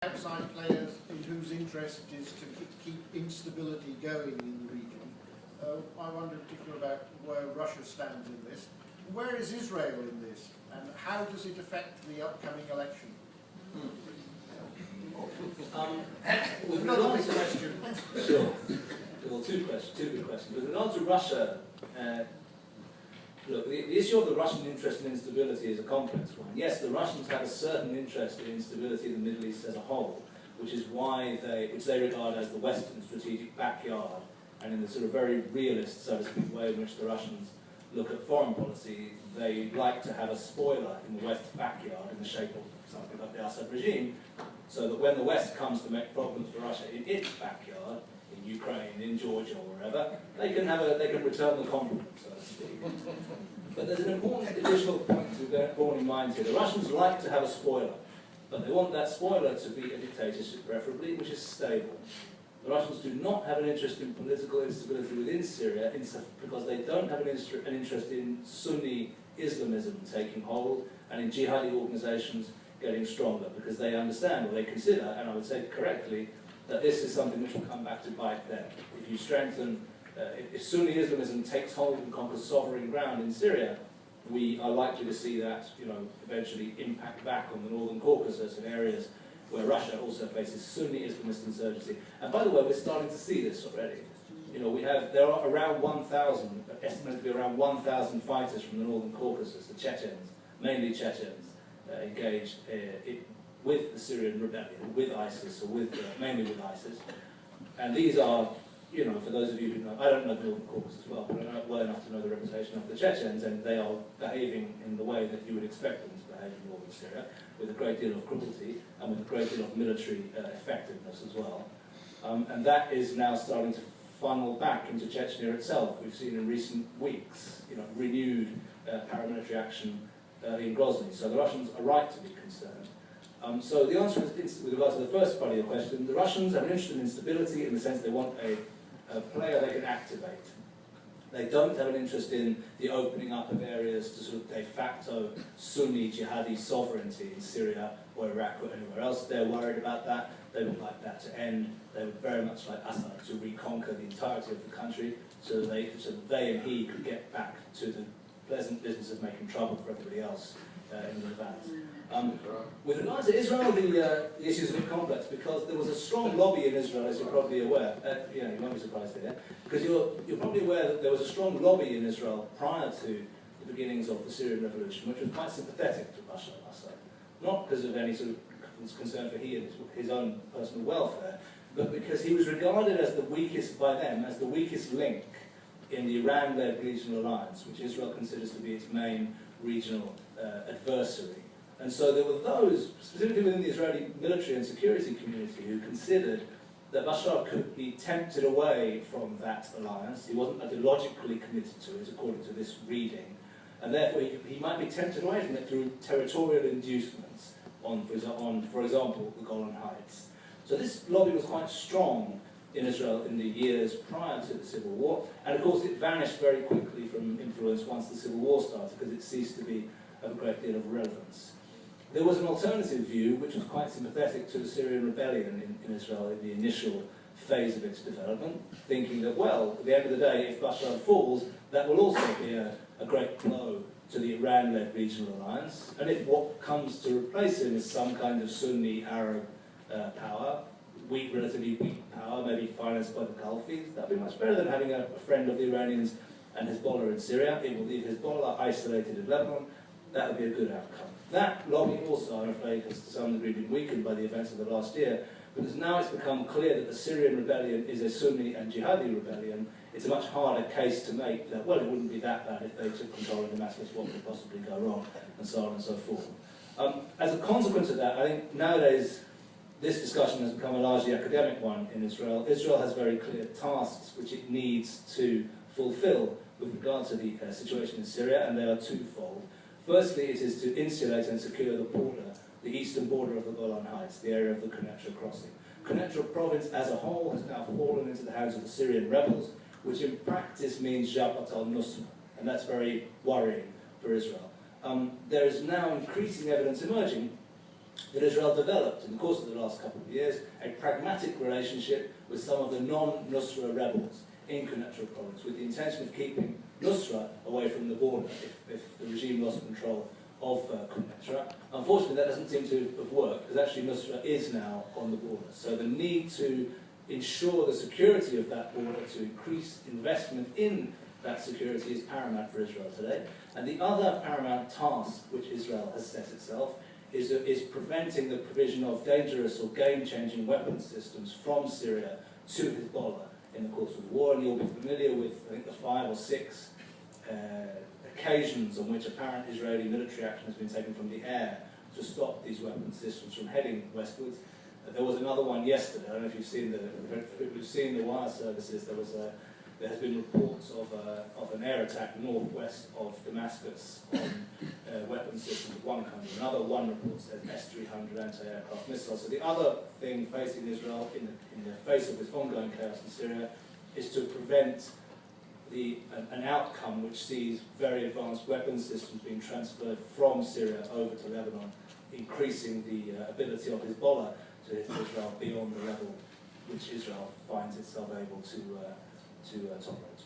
outside players whose interest is to keep instability going in the region. I wonder in particular about where Russia stands in this. Where is Israel in this, and how does it affect the upcoming election? Another big question. Sure. Well, two big questions. With regard to Russia, look, the issue of the Russian interest in instability is a complex one. Yes, the Russians have a certain interest in instability in the Middle East as a whole, which is why which they regard as the Western strategic backyard, and in the sort of very realist, so to speak, way in which the Russians look at foreign policy, they like to have a spoiler in the West's backyard in the shape of something like the Assad regime, so that when the West comes to make problems for Russia in its backyard, in Ukraine, in Georgia, or wherever, they can return the compliment, so to speak. But there's an important additional point to bear in mind here. The Russians like to have a spoiler, but they want that spoiler to be a dictatorship, preferably, which is stable. The Russians do not have an interest in political instability within Syria because they don't have an interest in Sunni Islamism taking hold and in jihadi organizations getting stronger, because they understand, or they consider, and I would say correctly, that this is something which will come back to bite them. If you strengthen, if Sunni Islamism takes hold and conquers sovereign ground in Syria, we are likely to see that, eventually impact back on the northern Caucasus and areas where Russia also faces Sunni Islamist insurgency. And by the way, we're starting to see this already. There are around 1,000, estimated to be around 1,000 fighters from the northern Caucasus, the Chechens, mainly Chechens, engaged with the Syrian rebellion, with ISIS, or mainly with ISIS. And these are, for those of you who know, I don't know the northern Caucasus well, but I know it well enough to know the reputation of the Chechens, and they are behaving in the way that you would expect them to behave in northern Syria, with a great deal of cruelty and with a great deal of military effectiveness as well. And that is now starting to funnel back into Chechnya itself. We've seen in recent weeks, renewed paramilitary action in Grozny. So the Russians are right to be concerned. So the answer is, with regard to the first part of your question, the Russians have an interest in instability in the sense they want a player they can activate. They don't have an interest in the opening up of areas to sort of de facto Sunni jihadi sovereignty in Syria or Iraq or anywhere else. They're worried about that. They would like that to end. They would very much like Assad to reconquer the entirety of the country so that they and he could get back to the pleasant business of making trouble for everybody else in the Levant. With regard to Israel, the issue is a bit complex because there was a strong lobby in Israel, as you're probably aware. You won't be surprised here, because you're probably aware that there was a strong lobby in Israel prior to the beginnings of the Syrian revolution, which was quite sympathetic to Bashar al-Assad. Not because of any sort of concern for his own personal welfare, but because he was regarded as the weakest, by them, as the weakest link in the Iran-led regional alliance, which Israel considers to be its main regional adversary. And so there were those, specifically within the Israeli military and security community, who considered that Bashar could be tempted away from that alliance. He wasn't ideologically committed to it, according to this reading, and therefore he might be tempted away from it through territorial inducements on, for example, the Golan Heights. So this lobby was quite strong in Israel in the years prior to the Civil War, and of course it vanished very quickly from influence once the Civil War started, because it ceased to be of a great deal of relevance. There was an alternative view which was quite sympathetic to the Syrian rebellion in Israel in the initial phase of its development, thinking that, well, at the end of the day, if Bashar falls, that will also be a great blow to the Iran-led regional alliance, and if what comes to replace him is some kind of Sunni Arab power, relatively weak power, maybe financed by the Gulfis, that would be much better than having a friend of the Iranians and Hezbollah in Syria. It will leave Hezbollah isolated in Lebanon. That would be a good outcome. That lobby also, I'm afraid, has to some degree been weakened by the events of the last year, because now it's become clear that the Syrian rebellion is a Sunni and jihadi rebellion. It's a much harder case to make that, well, it wouldn't be that bad if they took control of Damascus, what could possibly go wrong, and so on and so forth. As a consequence of that, I think nowadays this discussion has become a largely academic one in Israel. Israel has very clear tasks which it needs to fulfill with regard to the situation in Syria, and they are twofold. Firstly, it is to insulate and secure the border, the eastern border of the Golan Heights, the area of the Quneitra crossing. Quneitra province as a whole has now fallen into the hands of the Syrian rebels, which in practice means Jabhat al-Nusra, and that's very worrying for Israel. There is now increasing evidence emerging that Israel developed in the course of the last couple of years a pragmatic relationship with some of the non-Nusra rebels in Quneitra province, with the intention of keeping Nusra away from the border if the regime lost control of Quneitra. Unfortunately, that doesn't seem to have worked, because actually Nusra is now on the border. So the need to ensure the security of that border, to increase investment in that security, is paramount for Israel today. And the other paramount task which Israel has set itself is preventing the provision of dangerous or game-changing weapons systems from Syria to Hezbollah in the course of the war. And you'll be familiar with, I think, the 5 or 6 occasions on which apparent Israeli military action has been taken from the air to stop these weapons systems from heading westwards. There was another one yesterday. I don't know if you've seen the wire services. There has been reports of an air attack northwest of Damascus on weapons systems of one country. One report says S-300 anti-aircraft missiles. So the other thing facing Israel in the face of this ongoing chaos in Syria is to prevent an outcome which sees very advanced weapons systems being transferred from Syria over to Lebanon, increasing the ability of Hezbollah to hit Israel beyond the level which Israel finds itself able to tolerate.